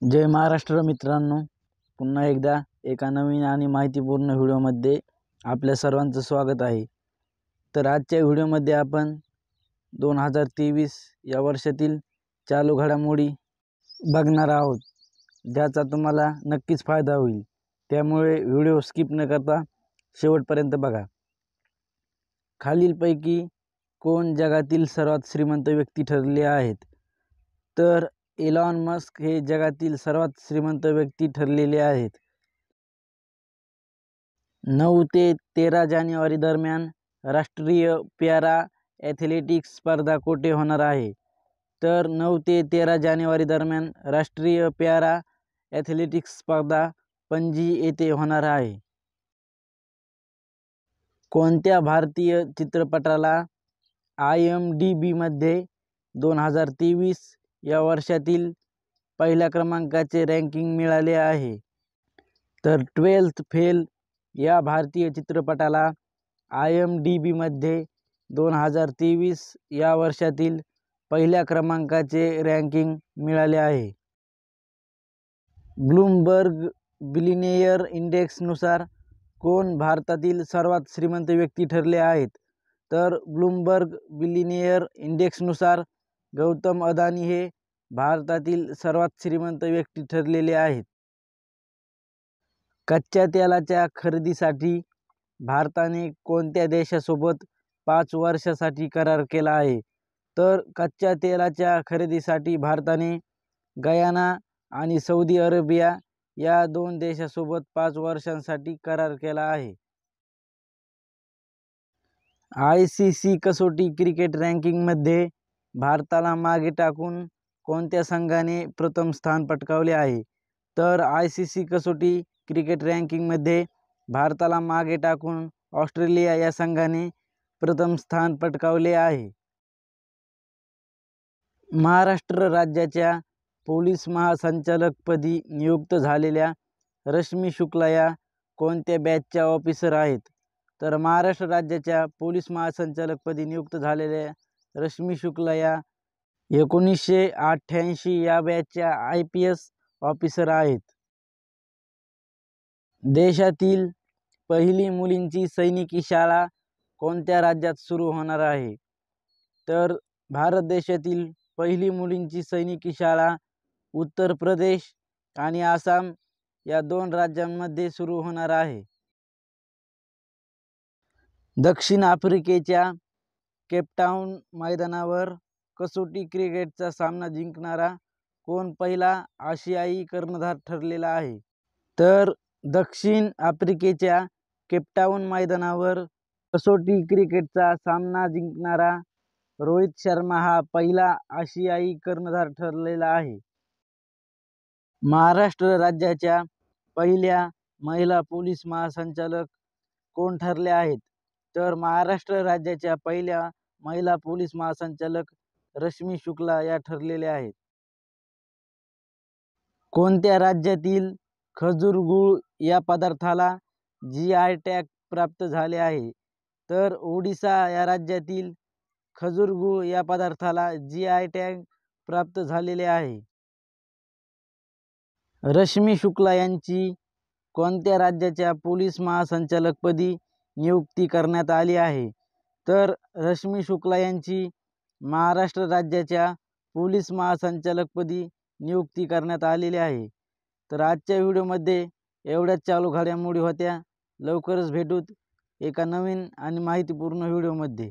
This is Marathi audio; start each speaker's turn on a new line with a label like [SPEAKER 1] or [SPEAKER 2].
[SPEAKER 1] जय महाराष्ट्र मित्रांनो, पुन्हा एकदा एका नवीन आणि माहितीपूर्ण व्हिडिओमध्ये आपल्या सर्वांचं स्वागत आहे। तर आजच्या व्हिडिओमध्ये आपण 2023 या वर्षातील चालू घडामोडी बघणार आहोत, ज्याचा तुम्हाला नक्कीच फायदा होईल। त्यामुळे व्हिडिओ स्किप न करता शेवटपर्यंत बघा। खालीलपैकी कोण जगातील सर्वात श्रीमंत व्यक्ती ठरले आहेत? तर इलॉन मस्क हे जगातील सर्वात श्रीमंत व्यक्ती ठरलेले आहेत। 9 ते 13 जानेवारी दरम्यान राष्ट्रीय पॅरा ॲथलेटिक्स स्पर्धा कोठे होणार आहे? तर 9 ते 13 जानेवारी दरम्यान राष्ट्रीय पॅरा ॲथलेटिक्स स्पर्धा पणजी येथे होणार आहे। कोणत्या भारतीय चित्रपटाला IMDb मध्ये 2023 या वर्षातील पहिल्या क्रमांकाचे रँकिंग मिळाले आहे? तर 12th फेल या भारतीय चित्रपटाला IMDb मध्ये 2023 या वर्षातील पहिल्या क्रमांकाचे रँकिंग मिळाले आहे। ब्लूमबर्ग बिलियनेयर इंडेक्सनुसार कोण भारतातील सर्वात श्रीमंत व्यक्ती ठरले आहेत? तर ब्लूमबर्ग बिलियनेयर इंडेक्सनुसार गौतम अदानी हे भारतातील सर्वात श्रीमंत व्यक्ती ठरलेले आहेत। कच्च्या तेलाच्या खरेदीसाठी भारताने कोणत्या देशासोबत 5 वर्षांसाठी करार केला आहे? तर कच्च्या तेलाच्या खरेदीसाठी भारताने गयाना आणि सौदी अरेबिया या 2 देशांसोबत 5 वर्षांसाठी करार केला आहे। ICC कसोटी क्रिकेट रँकिंगमध्ये भारताला मागे टाकून कोणत्या संघाने प्रथम स्थान पटकावले आहे? तर ICC कसोटी क्रिकेट रँकिंगमध्ये भारताला मागे टाकून ऑस्ट्रेलिया या संघाने प्रथम स्थान पटकावले आहे। महाराष्ट्र राज्याच्या पोलीस महासंचालकपदी नियुक्त झालेल्या रश्मी शुक्ला या कोणत्या बॅचच्या ऑफिसर आहेत? तर महाराष्ट्र राज्याच्या पोलीस महासंचालकपदी नियुक्त झालेल्या रश्मी शुक्ला या 1988 या बॅचच्या IPS ऑफिसर आहेत। देशातील पहिली मुलींची सैनिकी शाळा कोणत्या राज्यात सुरू होणार आहे? तर भारत देशातील पहिली मुलींची सैनिकी शाळा उत्तर प्रदेश आणि आसाम या 2 राज्यांमध्ये सुरू होणार आहे। दक्षिण आफ्रिकेच्या केपटाऊन मैदानावर कसोटी क्रिकेटचा सामना जिंकणारा कोण पहिला आशियाई कर्णधार ठरलेला आहे? तर दक्षिण आफ्रिकेच्या केपटाऊन मैदानावर कसोटी क्रिकेटचा सामना जिंकणारा रोहित शर्मा हा पहिला आशियाई कर्णधार ठरलेला आहे। महाराष्ट्र राज्याच्या पहिल्या महिला पोलीस महासंचालक कोण ठरल्या आहेत? तर महाराष्ट्र राज्याच्या पहिल्या महिला पोलीस महासंचालक रश्मी शुक्ला या ठरलेल्या आहेत। कोणत्या राज्यातील खजूर गूळ या पदार्थाला GI टॅग प्राप्त झाले आहे? तर ओडिशा या राज्यातील खजूर गूळ या पदार्थाला GI टॅग प्राप्त झालेले आहे। रश्मी शुक्ला यांची कोणत्या राज्याच्या पोलीस महासंचालकपदी नियुक्ती करण्यात आली आहे? तर रश्मी शुक्ला यांची महाराष्ट्र राज्याच्या पोलीस महासंचालकपदी नियुक्ती करण्यात आलेली आहे। तर आजच्या व्हिडिओमध्ये एवढ्याच चालू घडामोडी होत्या। लवकरच भेटूत एका नवीन आणि माहितीपूर्ण व्हिडिओमध्ये।